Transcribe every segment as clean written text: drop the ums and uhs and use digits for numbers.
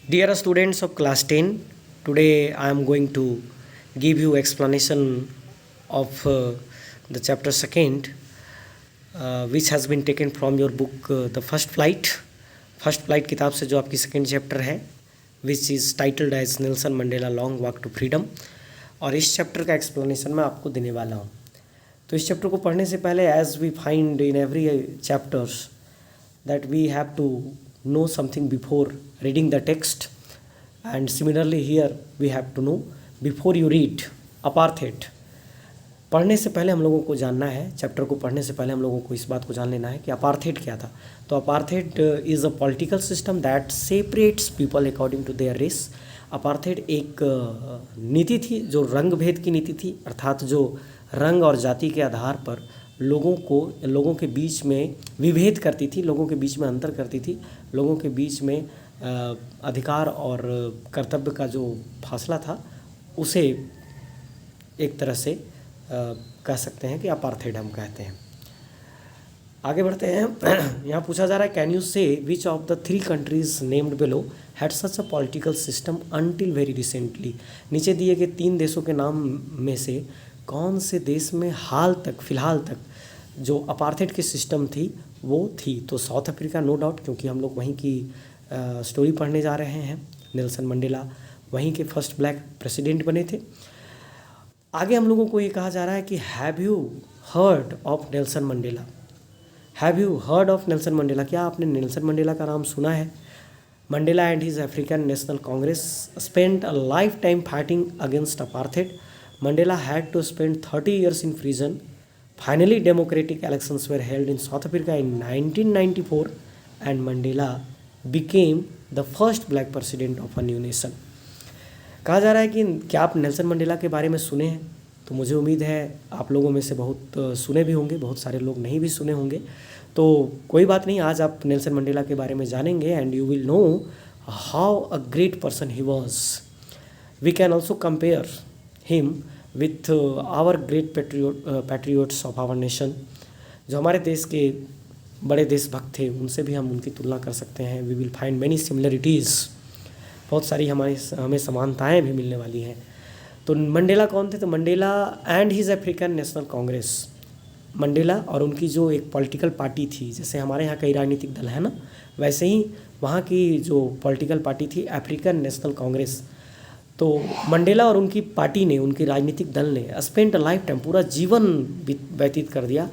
Dear students of class 10, today I am going to give you explanation of the chapter second, which has been taken from your book The First Flight. First Flight किताब से जो आपकी second chapter है, which is titled as Nelson Mandela Long Walk to Freedom, और इस chapter का explanation मैं आपको देने वाला हूँ। तो इस चैप्टर को पढ़ने से पहले, as we find in every chapters that we have to know something before reading the text, and similarly here we have to know before you read apartheid. पढ़ने से पहले हम लोगों को जानना है, चैप्टर को पढ़ने से पहले हम लोगों को इस बात को जान लेना है कि अपार्थेड क्या था। तो apartheid is a political system that separates people according to their race. Apartheid एक नीति थी जो रंग भेद की नीति थी, अर्थात जो रंग और जाति के आधार पर लोगों के बीच में विभेद करती थी, लोगों के बीच में अंतर करती थी, लोगों के बीच में अधिकार और कर्तव्य का जो फासला था उसे एक तरह से कह सकते हैं कि अपार्थेड हम कहते हैं। आगे बढ़ते हैं। यहाँ पूछा जा रहा है, कैन यू से which of the three countries named below had such a political system until very recently. नीचे दिए गए 3 देशों के नाम में से कौन से देश में फिलहाल तक जो अपार्थेड की सिस्टम थी वो थी। तो साउथ अफ्रीका, नो डाउट, क्योंकि हम लोग वहीं की स्टोरी पढ़ने जा रहे हैं। नेल्सन मंडेला वहीं के फर्स्ट ब्लैक प्रेसिडेंट बने थे। आगे हम लोगों को ये कहा जा रहा है कि have you heard of Nelson Mandela. Have you heard of Nelson Mandela, क्या आपने नेल्सन मंडेला का नाम सुना है। Mandela and his African National Congress spent a life time fighting against apartheid. Mandela had to spend 30 years in prison. Finally, democratic elections were held in South Africa in 1994 and Mandela became the first black president of a new nation. कहा जा रहा है कि क्या आप Nelson Mandela के बारे में सुने हैं। तो मुझे उम्मीद है आप लोगों में से बहुत सुने भी होंगे, बहुत सारे लोग नहीं भी सुने होंगे। तो कोई बात नहीं, आज आप नेल्सन मंडेला के बारे में जानेंगे and you will know how a great person he was. We can also compare him with our great patriots of our nation. जो हमारे देश के बड़े देशभक्त थे उनसे भी हम उनकी तुलना कर सकते हैं. We will find many similarities. बहुत सारी हमें समानताएं भी मिलने वाली हैं. तो मंडेला कौन थे। तो Mandela and his African National Congress, Mandela और उनकी जो एक पॉलिटिकल पार्टी थी, जैसे हमारे यहाँ कई राजनीतिक दल है ना, वैसे ही वहाँ की जो पॉलिटिकल पार्टी थी अफ्रीकन नेशनल कांग्रेस। तो मंडेला और उनकी पार्टी ने, उनकी राजनीतिक दल ने स्पेंट लाइफ टाइम, पूरा जीवन व्यतीत कर दिया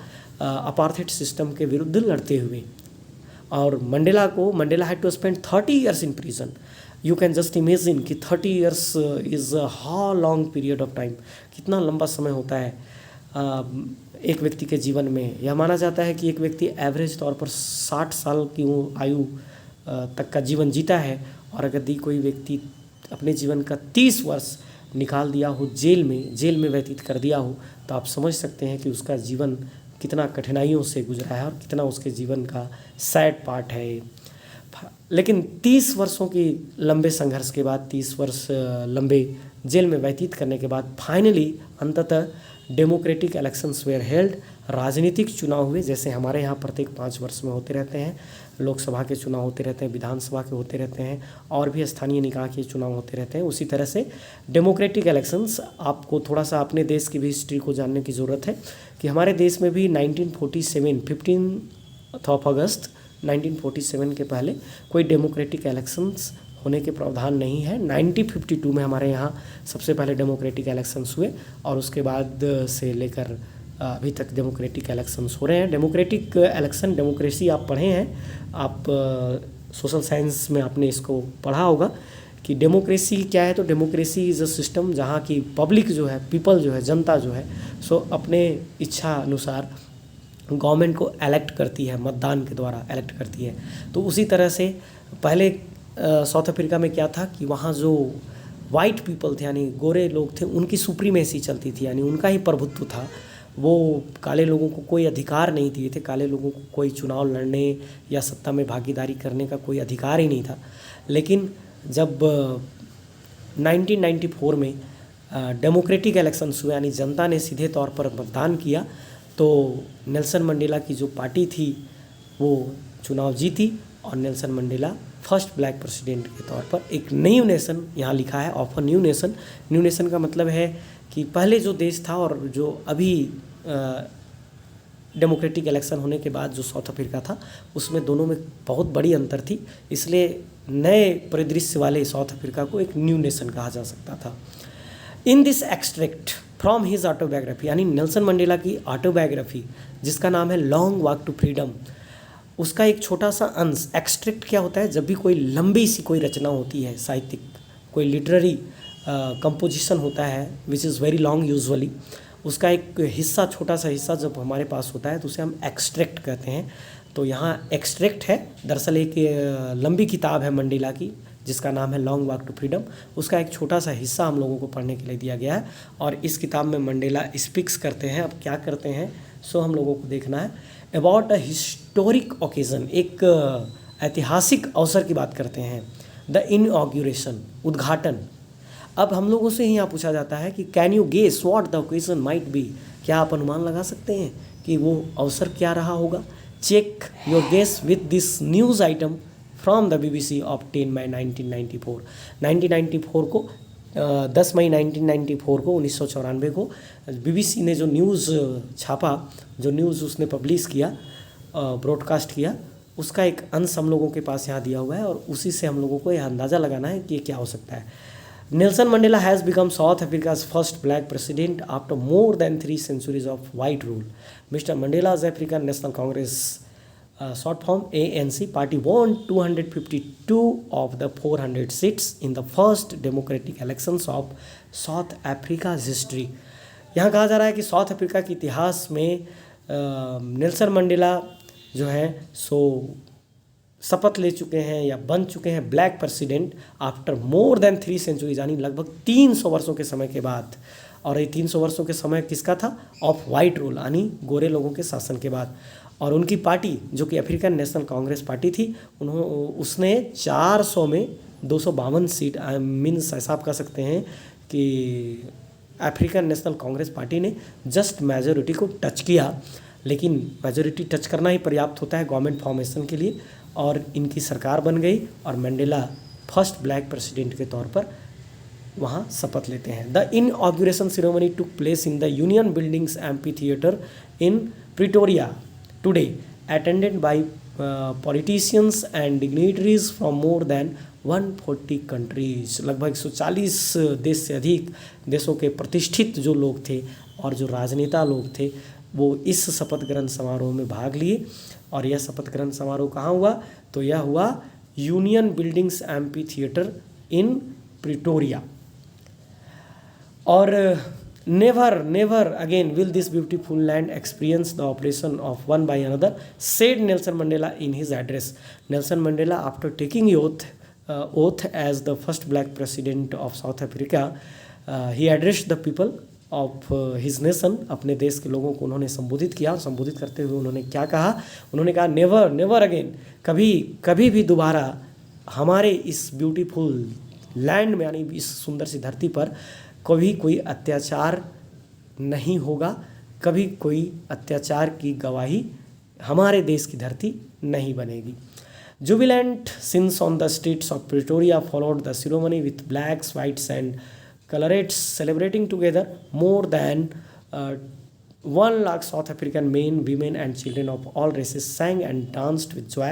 अपार्थेड सिस्टम के विरुद्ध लड़ते हुए। और Mandela had to spend 30 years in prison. You can just imagine कि 30 years is how long period of time, कितना लंबा समय होता है एक व्यक्ति के जीवन में। यह माना जाता है कि एक व्यक्ति एवरेज तौर पर 60 साल की आयु तक का जीवन जीता है, और अगर कोई व्यक्ति अपने जीवन का 30 वर्ष निकाल दिया हो जेल में व्यतीत कर दिया हो, तो आप समझ सकते हैं कि उसका जीवन कितना कठिनाइयों से गुजरा है और कितना उसके जीवन का सैड पार्ट है। लेकिन 30 वर्षों की लंबे संघर्ष के बाद, 30 वर्ष लंबे जेल में व्यतीत करने के बाद फाइनली अंततः डेमोक्रेटिक इलेक्शंस वेयर हेल्ड. राजनीतिक चुनाव हुए, जैसे हमारे यहाँ प्रत्येक 5 वर्ष में होते रहते हैं। लोकसभा के चुनाव होते रहते हैं, विधानसभा के होते रहते हैं, और भी स्थानीय निकाय के चुनाव होते रहते हैं। उसी तरह से डेमोक्रेटिक इलेक्शंस, आपको थोड़ा सा अपने देश की भी हिस्ट्री को जानने की ज़रूरत है कि हमारे देश में भी 1947 15 अगस्त 1947 के पहले कोई डेमोक्रेटिक इलेक्शंस होने के प्रावधान नहीं है। 1952 में हमारे यहाँ सबसे पहले डेमोक्रेटिक इलेक्शंस हुए, और उसके बाद से लेकर अभी तक डेमोक्रेटिक इलेक्शंस हो रहे हैं। डेमोक्रेटिक इलेक्शन, डेमोक्रेसी आप पढ़े हैं, आप सोशल साइंस में आपने इसको पढ़ा होगा कि डेमोक्रेसी क्या है। तो डेमोक्रेसी इज़ अ सिस्टम जहाँ की पब्लिक जो है, पीपल जो है, जनता जो है, सो अपने इच्छा अनुसार गवर्नमेंट को इलेक्ट करती है, मतदान के द्वारा इलेक्ट करती है। तो उसी तरह से पहले साउथ अफ्रीका में क्या था कि वहाँ जो वाइट पीपल थे, यानी गोरे लोग थे, उनकी सुप्रीमेसी चलती थी, यानी उनका ही प्रभुत्व था। वो काले लोगों को कोई अधिकार नहीं दिए थे, काले लोगों को कोई चुनाव लड़ने या सत्ता में भागीदारी करने का कोई अधिकार ही नहीं था। लेकिन जब 1994 में डेमोक्रेटिक इलेक्शंस हुए, यानी जनता ने सीधे तौर पर मतदान किया, तो नेल्सन मंडेला की जो पार्टी थी वो चुनाव जीती और Nelson Mandela first black president के तौर पर। एक न्यू नेशन यहाँ लिखा है, of a new nation. New nation का मतलब है कि पहले जो देश था और जो अभी डेमोक्रेटिक इलेक्शन होने के बाद जो साउथ अफ्रीका था, उसमें दोनों में बहुत बड़ी अंतर थी, इसलिए नए परिदृश्य वाले साउथ अफ्रीका को एक न्यू नेशन कहा जा सकता था। In this extract from his autobiography, यानी नेल्सन मंडेला की ऑटोबायोग्राफी जिसका नाम है लॉन्ग वॉक टू फ्रीडम, उसका एक छोटा सा अंश। एक्सट्रैक्ट क्या होता है? जब भी कोई लंबी सी कोई रचना होती है, साहित्यिक कोई लिटरेरी कंपोजिशन होता है which is very long usually, उसका एक हिस्सा, छोटा सा हिस्सा जब हमारे पास होता है तो उसे हम एक्सट्रैक्ट कहते हैं। तो यहाँ एक्सट्रैक्ट है, दरअसल एक लंबी किताब है मंडेला की जिसका नाम है लॉन्ग वॉक टू फ्रीडम, उसका एक छोटा सा हिस्सा हम लोगों को पढ़ने के लिए दिया गया है। और इस किताब में मंडेला स्पीक्स करते हैं। अब क्या करते हैं सो हम लोगों को देखना है। अबाउट अ हिस्टोरिक ओकेज़न, एक ऐतिहासिक अवसर की बात करते हैं। द इनऑग्यूरेशन, उद्घाटन। अब हम लोगों से ही यहाँ पूछा जाता है कि can you guess what the occasion might be, क्या आप अनुमान लगा सकते हैं कि वो अवसर क्या रहा होगा? Check your guess with this news item from the BBC of 10 May 1994। 1994 को 10 मई 1994 को 1994 को BBC ने जो न्यूज़ छापा, जो न्यूज़ उसने पब्लिश किया, ब्रॉडकास्ट किया, उसका एक अंश हम लोगों के पास यहाँ दिया हुआ है और उसी से हम लोगों को यह अंदाज़ा लगाना है कि ये क्या हो सकता है। Nelson Mandela has become South Africa's first black president after more than 3 centuries of white rule. Mister Mandela's African National Congress, short form ANC, party won 252 of the 400 seats in the first democratic elections of South Africa's history। यहाँ कहा जा रहा है कि south Africa के इतिहास में Nelson Mandela जो है सो शपथ ले चुके हैं या बन चुके हैं black president after more than 3 centuries, यानी लगभग 300 वर्षों के समय के बाद। और ये 300 वर्षों के समय किसका था? ऑफ वाइट रूल, यानी गोरे लोगों के शासन के बाद। और उनकी पार्टी जो कि अफ्रीकन नेशनल कांग्रेस पार्टी थी, उसने 400 में 252 सीट, मीन्स ऐसा आप कह सकते हैं कि अफ्रीकन नेशनल कांग्रेस पार्टी ने जस्ट मेजोरिटी को टच किया। लेकिन मेजोरिटी टच करना ही पर्याप्त होता है गवर्नमेंट फॉर्मेशन के लिए, और इनकी सरकार बन गई और मंडेला फर्स्ट ब्लैक प्रेसिडेंट के तौर पर वहाँ शपथ लेते हैं। The inauguration ceremony took place in the Union Buildings amphitheatre in Pretoria today, attended by politicians and dignitaries from more than 140 countries. लगभग 140 देश से अधिक देशों के प्रतिष्ठित जो लोग थे और जो राजनेता लोग थे वो इस शपथ ग्रहण समारोह में भाग लिए। और यह शपथ ग्रहण समारोह कहाँ हुआ? तो यह हुआ Union Buildings amphitheatre in Pretoria. और never never again will this beautiful land experience the oppression of one by another, said Nelson Mandela in his address. Nelson Mandela after taking oath as the first black president of South Africa, he addressed the people of his nation। अपने देश के लोगों को उन्होंने संबोधित किया और संबोधित करते हुए उन्होंने क्या कहा? उन्होंने कहा नेवर नेवर अगेन, कभी भी दोबारा हमारे इस ब्यूटीफुल लैंड में, यानी इस सुंदर सी धरती पर कभी कोई अत्याचार नहीं होगा, कभी कोई अत्याचार की गवाही हमारे देश की धरती नहीं बनेगी। Jubilant scenes on the streets of Pretoria followed the ceremony with blacks, whites and colorates celebrating together. More than 1 lakh South African men, women and children of all races sang and danced with joy।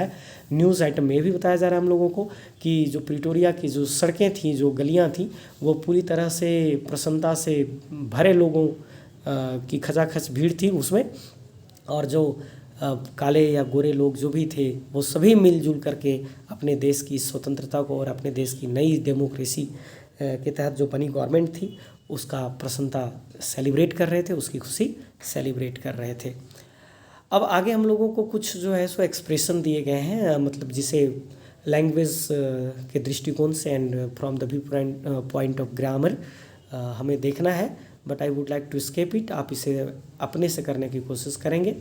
News item में भी बताया जा रहा है हम लोगों को कि जो प्रिटोरिया की जो सड़कें थीं, जो गलियां थीं, वो पूरी तरह से प्रसन्नता से भरे लोगों की खचाखच भीड़ थी उसमें। और जो काले या गोरे लोग जो भी थे वो सभी मिलजुल करके अपने देश की स्वतंत्रता को और अपने देश की नई डेमोक्रेसी के तहत जो बनी गवर्नमेंट थी उसका प्रसन्नता सेलिब्रेट कर रहे थे, उसकी खुशी सेलिब्रेट कर रहे थे। अब आगे हम लोगों को कुछ जो है सो एक्सप्रेशन दिए गए हैं, मतलब जिसे लैंग्वेज के दृष्टिकोण से and from the viewpoint of grammar हमें देखना है, but I would like to skip it. आप इसे अपने से करने की कोशिश करेंगे।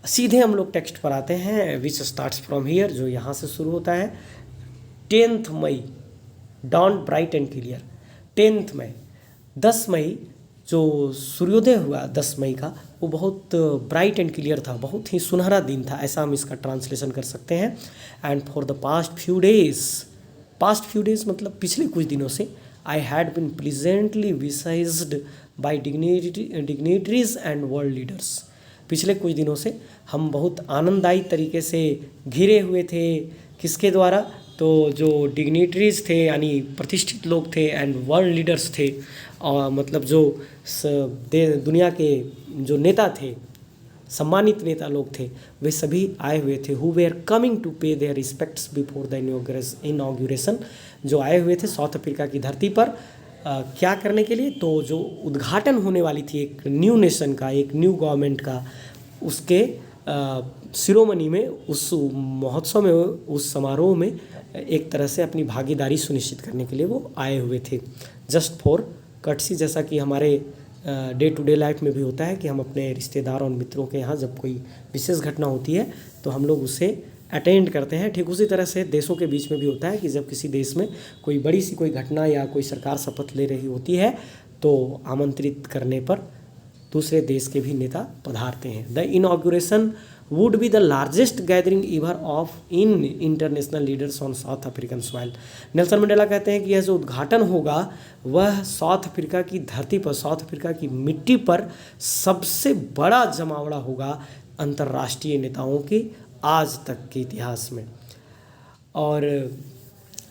सीधे हम लोग टेक्स्ट पर आते हैं, विच स्टार्ट्स फ्रॉम हियर, जो यहाँ से शुरू होता है। 10 मई, डॉन ब्राइट एंड क्लियर। 10 मई, 10 मई जो सूर्योदय हुआ 10 मई का, वो बहुत ब्राइट एंड क्लियर था, बहुत ही सुनहरा दिन था, ऐसा हम इसका ट्रांसलेशन कर सकते हैं। And for the past few days मतलब पिछले कुछ दिनों से, I had been pleasantly besieged by dignitaries and world leaders. पिछले कुछ दिनों से हम बहुत आनंददायी तरीके से घिरे हुए थे। किसके द्वारा? तो जो डिग्नेटरीज थे यानी प्रतिष्ठित लोग थे, एंड वर्ल्ड लीडर्स थे, और मतलब जो दुनिया के जो नेता थे, सम्मानित नेता लोग थे, वे सभी आए हुए थे। Who were coming to pay their respects before the inauguration, जो आए हुए थे साउथ अफ्रीका की धरती पर क्या करने के लिए? तो जो उद्घाटन होने वाली थी एक न्यू नेशन का, एक न्यू गवर्नमेंट का, उसके सिरोमनी में, उस महोत्सव में, उस समारोह में एक तरह से अपनी भागीदारी सुनिश्चित करने के लिए वो आए हुए थे। जस्ट फॉर कर्टसी, जैसा कि हमारे डे टू डे लाइफ में भी होता है कि हम अपने रिश्तेदार और मित्रों के यहाँ जब कोई विशेष घटना होती है तो हम लोग उसे अटेंड करते हैं। ठीक उसी तरह से देशों के बीच में भी होता है कि जब किसी देश में कोई बड़ी सी कोई घटना या कोई सरकार शपथ ले रही होती है तो आमंत्रित करने पर दूसरे देश के भी नेता पधारते हैं। The inauguration would be the largest gathering इवर of in international leaders on south African soil. Nelson Mandela कहते हैं कि यह जो उद्घाटन होगा वह साउथ अफ्रीका की धरती पर, साउथ अफ्रीका की मिट्टी पर सबसे बड़ा जमावड़ा होगा अंतर्राष्ट्रीय नेताओं के आज तक के इतिहास में। और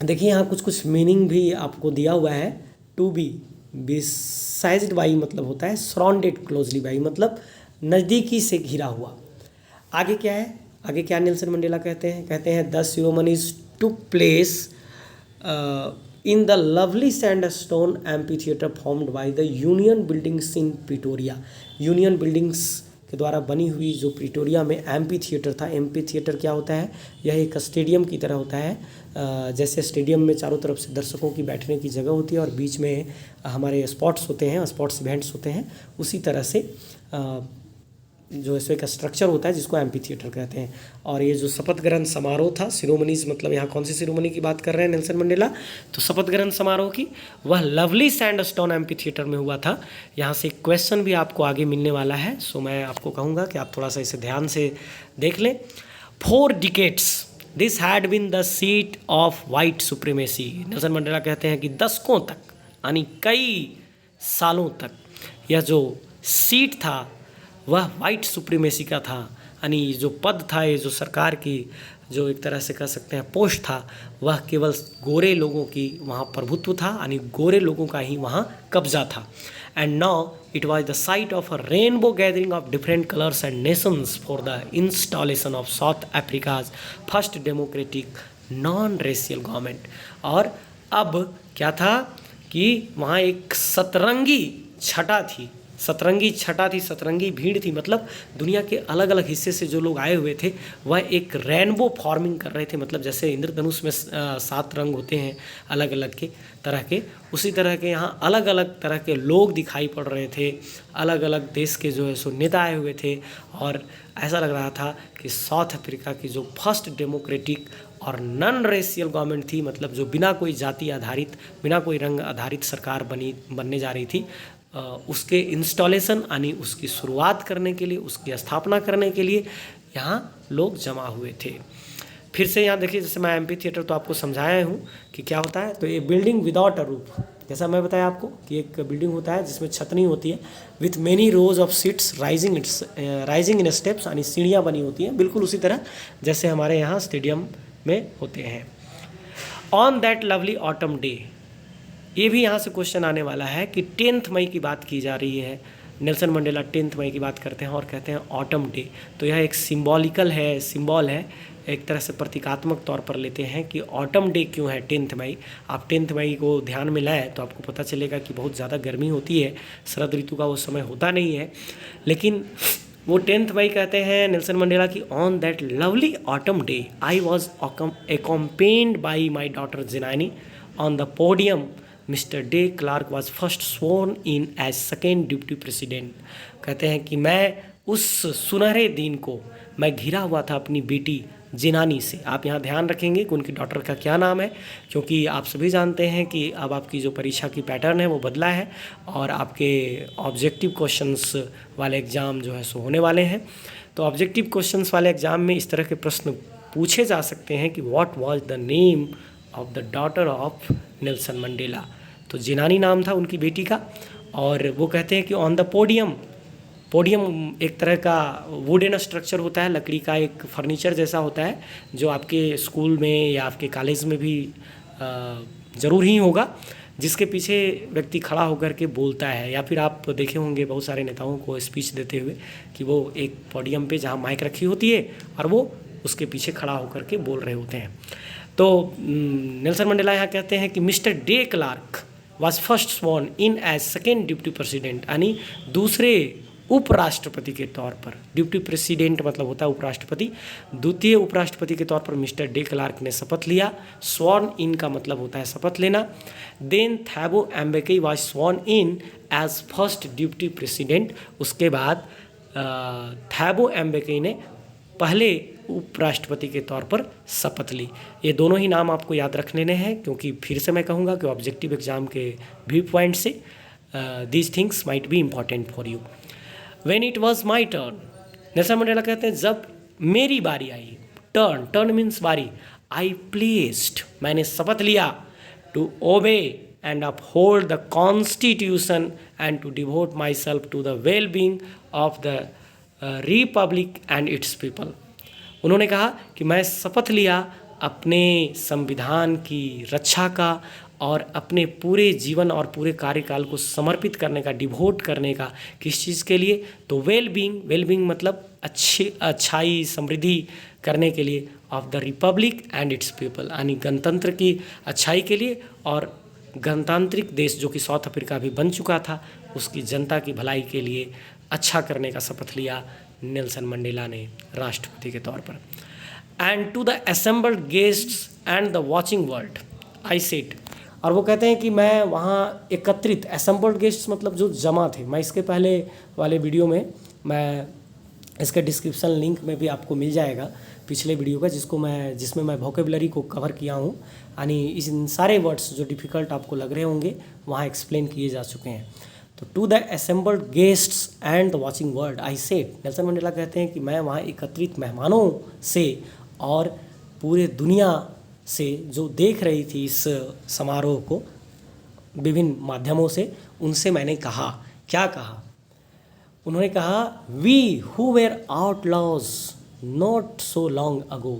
देखिए यहाँ कुछ कुछ मीनिंग भी आपको दिया हुआ है। टू बी बिसाइज्ड बाई मतलब होता है सराउंडेड क्लोजली बाई, मतलब नज़दीकी से घिरा हुआ। आगे क्या है? आगे क्या नेल्सन मंडेला कहते हैं the ceremonies took place in the lovely sandstone amphi theatre formed by the Union buildings in Pretoria. Union buildings के द्वारा बनी हुई जो प्रिटोरिया में एम्पी थिएटर था। एम्पी थिएटर क्या होता है? यह एक स्टेडियम की तरह होता है। जैसे स्टेडियम में चारों तरफ से दर्शकों की बैठने की जगह होती है और बीच में हमारे स्पॉट्स होते हैं, स्पॉट्स इवेंट्स होते हैं, उसी तरह से जो इसमें का स्ट्रक्चर होता है जिसको एम्पी थिएटर कहते हैं। और ये जो शपथ ग्रहण समारोह था, सिरोमनीज मतलब यहाँ कौन सी सिरोमनी की बात कर रहे हैं नेल्सन मंडेला? तो शपथ ग्रहण समारोह की, वह लवली सैंडस्टोन एम्पी थिएटर में हुआ था। यहाँ से एक क्वेश्चन भी आपको आगे मिलने वाला है, सो मैं आपको कहूँगा कि आप थोड़ा सा इसे ध्यान से देख लें। 4 decades this had been the seat of white supremacy. Nelson Mandela कहते हैं कि दशकों तक, यानी कई सालों तक, यह जो सीट था वह वाइट सुप्रीमेसी का था, यानी जो पद था, ये जो सरकार की जो एक तरह से कह सकते हैं पोस्ट था, वह केवल गोरे लोगों की वहाँ प्रभुत्व था, यानी गोरे लोगों का ही वहाँ कब्जा था। And now it was the site of a rainbow gathering of different colours and Nations for the installation of south Africa's first democratic non racial government. और अब क्या था कि वहाँ एक सतरंगी छटा थी, सतरंगी भीड़ थी, मतलब दुनिया के अलग अलग हिस्से से जो लोग आए हुए थे वह एक रेनबो फॉर्मिंग कर रहे थे। मतलब जैसे इंद्रधनुष में 7 रंग होते हैं अलग अलग के तरह के, उसी तरह के यहाँ अलग अलग तरह के लोग दिखाई पड़ रहे थे, अलग अलग देश के जो है सो नेता आए हुए थे। और ऐसा लग रहा था कि साउथ अफ्रीका की जो फर्स्ट डेमोक्रेटिक और नॉन रेशियल गवर्नमेंट थी, मतलब जो बिना कोई जाति आधारित, बिना कोई रंग आधारित सरकार बनने जा रही थी, उसके इंस्टॉलेशन यानी उसकी शुरुआत करने के लिए, उसकी स्थापना करने के लिए यहाँ लोग जमा हुए थे। फिर से यहाँ देखिए, जैसे मैं एम्पी थिएटर तो आपको समझाया हूँ कि क्या होता है। तो ये बिल्डिंग विदाउट अ रूफ, जैसा मैं बताया आपको कि एक बिल्डिंग होता है जिसमें छत नहीं होती है, with many rose of seats rising in steps, यानी सीढ़ियाँ बनी होती हैं, बिल्कुल उसी तरह जैसे हमारे यहाँ स्टेडियम में होते हैं। On that lovely autumn day, ये भी यहाँ से क्वेश्चन आने वाला है कि 10 मई की बात की जा रही है। नेल्सन मंडेला 10 मई की बात करते हैं और कहते हैं ऑटम डे। तो यह एक सिंबल है, एक तरह से प्रतीकात्मक तौर पर लेते हैं कि ऑटम डे क्यों है 10 मई। आप 10 मई को ध्यान में लाएँ तो आपको पता चलेगा कि बहुत ज़्यादा गर्मी होती है, शरद ऋतु का वो समय होता नहीं है। लेकिन वो 10 मई कहते हैं नेल्सन मंडेला की on that lovely autumn day I was accompanied by my daughter Zenani on the podium. Mister de Klerk was first sworn in as second deputy president. कहते हैं कि मैं उस सुनहरे दिन को मैं घिरा हुआ था अपनी बेटी जिनानी से। आप यहाँ ध्यान रखेंगे कि उनकी डॉटर का क्या नाम है, क्योंकि आप सभी जानते हैं कि अब आपकी जो परीक्षा की पैटर्न है वो बदला है और आपके ऑब्जेक्टिव क्वेश्चंस वाले एग्ज़ाम जो है सो होने वाले हैं। तो ऑब्जेक्टिव क्वेश्चंस वाले एग्ज़ाम में इस तरह के प्रश्न पूछे जा सकते हैं कि what was the name of the daughter of Nelson Mandela. तो जिनानी नाम था उनकी बेटी का। और वो कहते हैं कि ऑन द पोडियम, पोडियम एक तरह का वुडन स्ट्रक्चर होता है, लकड़ी का एक फर्नीचर जैसा होता है, जो आपके स्कूल में या आपके कॉलेज में भी ज़रूर ही होगा, जिसके पीछे व्यक्ति खड़ा होकर के बोलता है। या फिर आप देखे होंगे बहुत सारे नेताओं को स्पीच देते हुए कि वो एक पोडियम पे जहाँ माइक रखी होती है और वो उसके पीछे खड़ा होकर के बोल रहे होते हैं। तो नेल्सन मंडेला यहाँ कहते हैं कि mister de Klerk was first sworn in as second deputy president, यानी दूसरे उपराष्ट्रपति के तौर पर। डिप्टी प्रेसिडेंट मतलब होता है उपराष्ट्रपति। द्वितीय उपराष्ट्रपति के तौर पर मिस्टर डे क्लार्क ने शपथ लिया। स्वॉर्न इन का मतलब होता है शपथ लेना। Then Thabo Mbeki was sworn in as first deputy president. उसके बाद थैबो एम्बेके ने पहले उपराष्ट्रपति के तौर पर शपथ ली। ये दोनों ही नाम आपको याद रख लेने हैं, क्योंकि फिर से मैं कहूँगा कि ऑब्जेक्टिव एग्जाम के व्यू पॉइंट से these things might be important for you. When it was my turn, Nelson Mandela कहते हैं जब मेरी बारी आई, टर्न, टर्न मीन्स बारी, आई प्लेस्ड, मैंने शपथ लिया, to obey and uphold the constitution and to devote myself to the well being of the republic and its people. उन्होंने कहा कि मैं शपथ लिया अपने संविधान की रक्षा का और अपने पूरे जीवन और पूरे कार्यकाल को समर्पित करने का, डिवोट करने का। किस चीज़ के लिए? तो वेल बीइंग मतलब अच्छाई, समृद्धि करने के लिए, of the republic and its people, यानी गणतंत्र की अच्छाई के लिए और गणतांत्रिक देश जो कि साउथ अफ्रीका भी बन चुका था उसकी जनता की भलाई के लिए अच्छा करने का शपथ लिया नेल्सन मंडेला ने राष्ट्रपति के तौर पर। And to the assembled guests and the watching world I said, और वो कहते हैं कि मैं वहाँ एकत्रित, असेंबल्ड गेस्ट्स मतलब जो जमा थे। मैं इसके पहले वाले वीडियो में, मैं इसके डिस्क्रिप्शन लिंक में भी आपको मिल जाएगा पिछले वीडियो का, जिसमें मैं वोकेबलरी को कवर किया हूँ, यानी इन सारे वर्ड्स जो डिफ़िकल्ट आपको लग रहे होंगे वहाँ एक्सप्लेन किए जा चुके हैं। तो to the assembled guests and the watching world I said, Nelson Mandela कहते हैं कि मैं वहाँ एकत्रित मेहमानों से और पूरे दुनिया से जो देख रही थी इस समारोह को विभिन्न माध्यमों से, उनसे मैंने कहा, क्या कहा? उन्होंने कहा we who were outlaws not so long ago.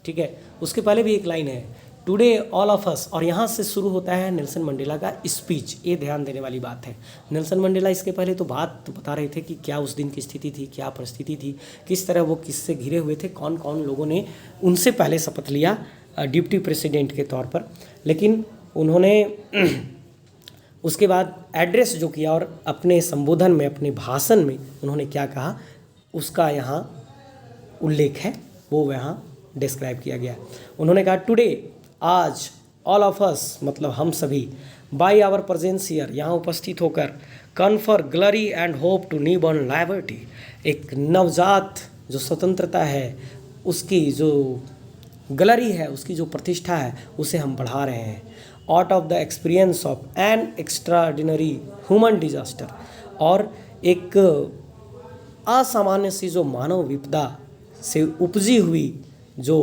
ठीक है, उसके पहले भी एक लाइन है, टुडे ऑल ऑफ अस, और यहाँ से शुरू होता है नेल्सन मंडेला का स्पीच। ये ध्यान देने वाली बात है। नेल्सन मंडेला इसके पहले तो बात बता रहे थे कि क्या उस दिन की स्थिति थी, क्या परिस्थिति थी, किस तरह वो किससे घिरे हुए थे, कौन कौन लोगों ने उनसे पहले शपथ लिया डिप्टी प्रेसिडेंट के तौर पर। लेकिन उन्होंने उसके बाद एड्रेस जो किया और अपने संबोधन में, अपने भाषण में उन्होंने क्या कहा उसका यहाँ उल्लेख है, वो यहाँ डिस्क्राइब किया गया। उन्होंने कहा टुडे, आज, ऑल ऑफ अस मतलब हम सभी, बाई आवर प्रेजेंस हियर, यहाँ उपस्थित होकर, confer glory and hope to newborn liberty, एक नवजात जो स्वतंत्रता है उसकी जो ग्लोरी है, उसकी जो प्रतिष्ठा है, उसे हम बढ़ा रहे हैं। Out of the experience of N extraordinary human disaster, और एक असामान्य सी जो मानव विपदा से उपजी हुई जो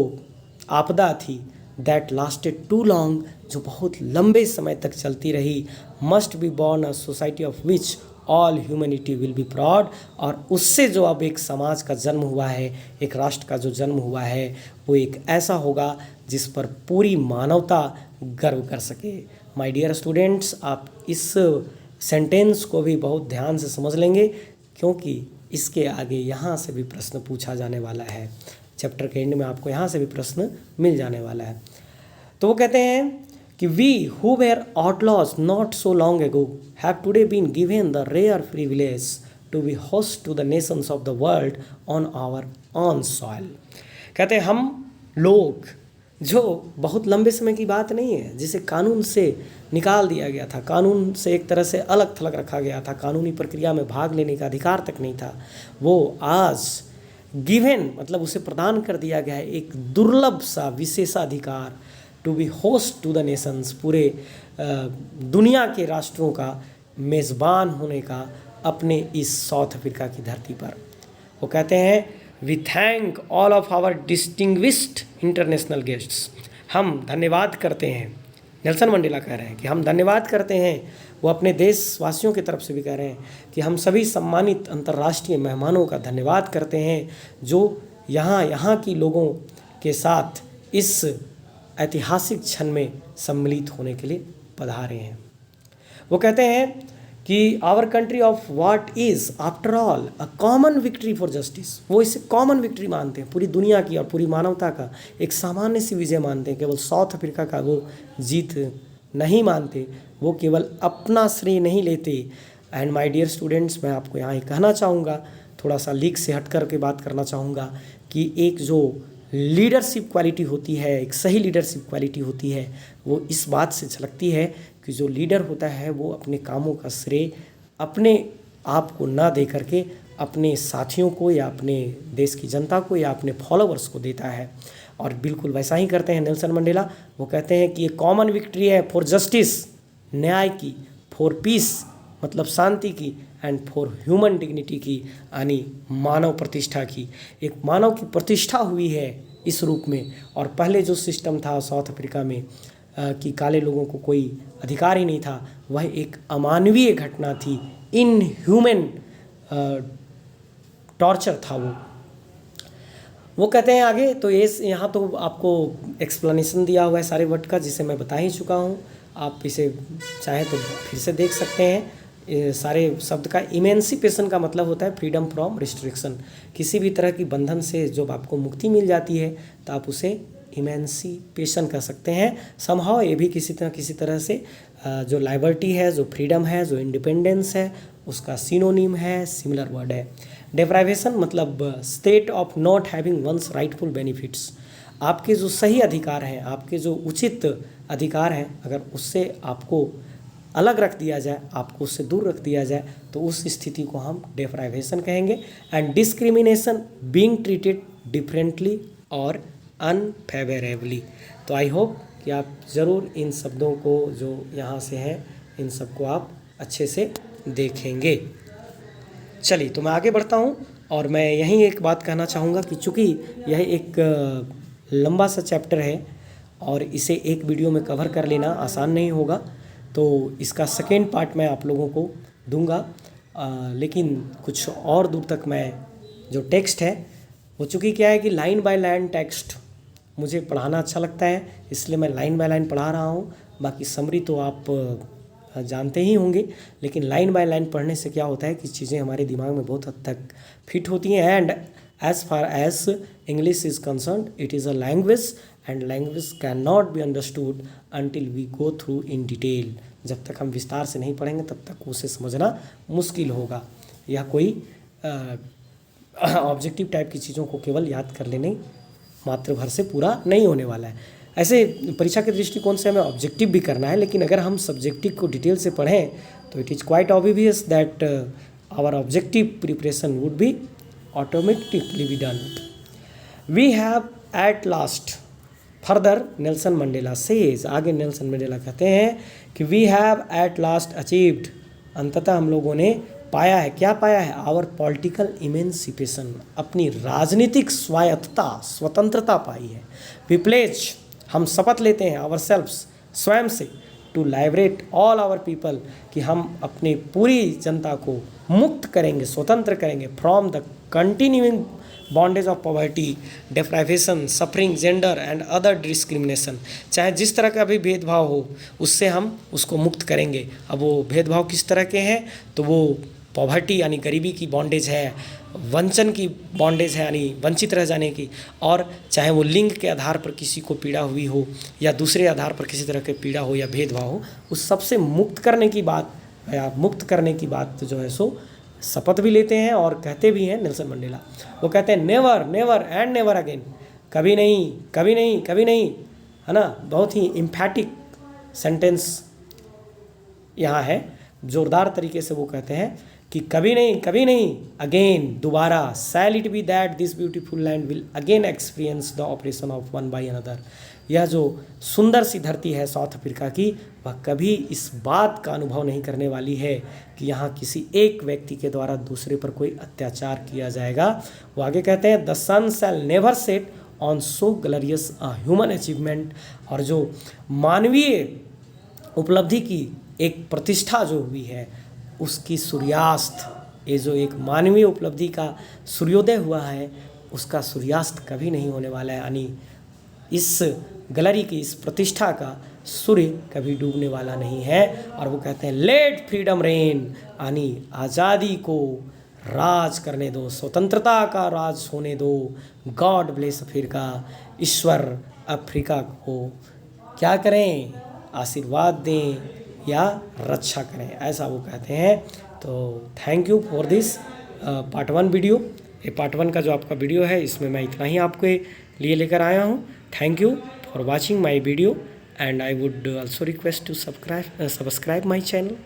आपदा थी, दैट लास्टेड टू लॉन्ग, जो बहुत लंबे समय तक चलती रही, must be born a society of which all humanity will be proud, और उससे जो अब एक समाज का जन्म हुआ है, एक राष्ट्र का जो जन्म हुआ है, वो एक ऐसा होगा जिस पर पूरी मानवता गर्व कर सके। माय डियर स्टूडेंट्स, आप इस सेंटेंस को भी बहुत ध्यान से समझ लेंगे, क्योंकि इसके आगे यहाँ से भी प्रश्न पूछा जाने वाला है। चैप्टर के एंड में आपको यहाँ से भी प्रश्न मिल जाने वाला है। तो वो कहते हैं कि we who were outlaws not so long ago have today been given the rare privilege to be host to the nations of the world on our own soil. कहते हैं हम लोग, जो बहुत लंबे समय की बात नहीं है, जिसे कानून से निकाल दिया गया था, कानून से एक तरह से अलग थलग रखा गया था, कानूनी प्रक्रिया में भाग लेने का अधिकार तक नहीं था, वो आज गिवन मतलब उसे प्रदान कर दिया गया है एक दुर्लभ सा विशेषाधिकार to be host to the nations, पूरे दुनिया के राष्ट्रों का मेज़बान होने का अपने इस साउथ अफ्रीका की धरती पर। वो कहते हैं we thank all of our distinguished international guests. हम धन्यवाद करते हैं, नेल्सन मंडेला कह रहे हैं कि हम धन्यवाद करते हैं, वो अपने देशवासियों की तरफ से भी कह रहे हैं कि हम सभी सम्मानित अंतर्राष्ट्रीय मेहमानों का धन्यवाद करते हैं जो यहाँ की लोगों के साथ इस ऐतिहासिक क्षण में सम्मिलित होने के लिए पधारे हैं। वो कहते हैं कि our country of what is after all a common victory for justice. वो इसे कॉमन विक्ट्री मानते हैं, पूरी दुनिया की और पूरी मानवता का एक सामान्य सी विजय मानते हैं। केवल साउथ अफ्रीका का वो जीत नहीं मानते, वो केवल अपना श्रेय नहीं लेते। एंड माय डियर स्टूडेंट्स, मैं आपको यहाँ कहना चाहूँगा, थोड़ा सा लीक से हट कर के बात करना चाहूँगा कि एक जो लीडरशिप क्वालिटी होती है, एक सही लीडरशिप क्वालिटी होती है, वो इस बात से झलकती है कि जो लीडर होता है वो अपने कामों का श्रेय अपने आप को ना दे करके अपने साथियों को या अपने देश की जनता को या अपने फॉलोअर्स को देता है। और बिल्कुल वैसा ही करते हैं नेल्सन मंडेला। वो कहते हैं कि ये कॉमन विक्ट्री है फॉर जस्टिस, न्याय की, फॉर पीस मतलब शांति की, एंड फॉर ह्यूमन डिग्निटी की, यानी मानव प्रतिष्ठा की। एक मानव की प्रतिष्ठा हुई है इस रूप में। और पहले जो सिस्टम था साउथ अफ्रीका में कि काले लोगों को कोई अधिकार ही नहीं था, वह एक अमानवीय घटना थी, इनह्यूमन टॉर्चर था वो कहते हैं आगे। तो ये यहाँ तो आपको एक्सप्लेनेशन दिया हुआ है सारे वर्ड का, जिसे मैं बता ही चुका हूँ। आप इसे चाहे तो फिर से देख सकते हैं। सारे शब्द का इमेंसिपेशन का मतलब होता है फ्रीडम फ्रॉम रिस्ट्रिक्शन। किसी भी तरह की बंधन से जब आपको मुक्ति मिल जाती है तो आप उसे इमेंसिपेशन कह सकते हैं। समहाउ ये भी किसी तरह से जो लाइबर्टी है, जो फ्रीडम है, जो इंडिपेंडेंस है, उसका सिनोनिम है, सिमिलर वर्ड है। डेप्राइवेशन मतलब state of not having one's rightful benefits. आपके जो सही अधिकार हैं, आपके जो उचित अधिकार हैं, अगर उससे आपको अलग रख दिया जाए, आपको उससे दूर रख दिया जाए, तो उस स्थिति को हम डेप्राइवेशन कहेंगे। And discrimination, being treated differently और अनफेवरेबली। तो आई होप कि आप ज़रूर इन शब्दों को जो यहाँ से हैं, इन सबको आप अच्छे से देखेंगे। चलिए तो मैं आगे बढ़ता हूँ और मैं यहीं एक बात कहना चाहूँगा कि चूँकि यह एक लंबा सा चैप्टर है और इसे एक वीडियो में कवर कर लेना आसान नहीं होगा, तो इसका सेकेंड पार्ट मैं आप लोगों को दूंगा। लेकिन कुछ और दूर तक मैं जो टेक्स्ट है वो चूँकि क्या है कि लाइन बाय लाइन टेक्स्ट मुझे पढ़ाना अच्छा लगता है, इसलिए मैं लाइन बाय लाइन पढ़ा रहा हूँ। बाकी समरी तो आप जानते ही होंगे, लेकिन लाइन बाय लाइन पढ़ने से क्या होता है कि चीज़ें हमारे दिमाग में बहुत हद तक फिट होती हैं। And as far as English is concerned, it is a language and language can not be understood until we go through in detail. जब तक हम विस्तार से नहीं पढ़ेंगे तब तक उसे समझना मुश्किल होगा। यह कोई ऑब्जेक्टिव टाइप की चीज़ों को केवल याद कर लेने मात्र भर से पूरा नहीं होने वाला है। ऐसे परीक्षा के दृष्टिकोण से हमें ऑब्जेक्टिव भी करना है, लेकिन अगर हम सब्जेक्टिव को डिटेल से पढ़ें तो it is quite obvious that our objective preparation would be automatically be done. We have at last further Nelson Mandela says, आगे नेल्सन मंडेला कहते हैं कि we have at last achieved, अंततः हम लोगों ने पाया है। क्या पाया है? आवर पॉलिटिकल इमेंसिपेशन, अपनी राजनीतिक स्वायत्तता, स्वतंत्रता पाई है। वी प्लेज, हम शपथ लेते हैं, आवर सेल्व्स, स्वयं से, टू लाइबरेट ऑल आवर पीपल, कि हम अपनी पूरी जनता को मुक्त करेंगे, स्वतंत्र करेंगे from the continuing bondage of poverty, deprivation, suffering, gender and other discrimination. चाहे जिस तरह का भी भेदभाव हो उससे हम उसको मुक्त करेंगे। अब वो भेदभाव किस तरह के हैं? तो वो पॉवर्टी यानी गरीबी की बॉन्डेज है, वंचन की बॉन्डेज है यानी वंचित रह जाने की, और चाहे वो लिंग के आधार पर किसी को पीड़ा हुई हो या दूसरे आधार पर किसी तरह की पीड़ा हो या भेदभाव हो, उस सबसे मुक्त करने की बात या मुक्त करने की बात जो है सो शपथ भी लेते हैं और कहते भी हैं नेल्सन मंडेला। वो कहते हैं never never and never again, कभी नहीं, कभी नहीं, कभी नहीं, है ना। बहुत ही इम्फैटिक सेंटेंस यहाँ है, जोरदार तरीके से वो कहते हैं कि कभी नहीं अगेन दोबारा shall it be that this beautiful land will again experience the oppression of one by another. यह जो सुंदर सी धरती है साउथ अफ्रीका की, वह कभी इस बात का अनुभव नहीं करने वाली है कि यहाँ किसी एक व्यक्ति के द्वारा दूसरे पर कोई अत्याचार किया जाएगा। वो आगे कहते हैं the sun shall never set on so glorious a human achievement. और जो मानवीय उपलब्धि की एक प्रतिष्ठा जो हुई है उसकी सूर्यास्त, ये जो एक मानवीय उपलब्धि का सूर्योदय हुआ है उसका सूर्यास्त कभी नहीं होने वाला है। यानी इस गैलरी की इस प्रतिष्ठा का सूर्य कभी डूबने वाला नहीं है। और वो कहते हैं लेट फ्रीडम रेन, यानी आज़ादी को राज करने दो, स्वतंत्रता का राज होने दो। गॉड ब्लेस अफ्रीका, ईश्वर अफ्रीका को क्या करें, आशीर्वाद दें या रक्षा करें, ऐसा वो कहते हैं। तो thank you for this part 1 video. ये पार्ट 1 का जो आपका वीडियो है इसमें मैं इतना ही आपके लिए लेकर आया हूँ। Thank you for watching my video and I would also request to subscribe my channel.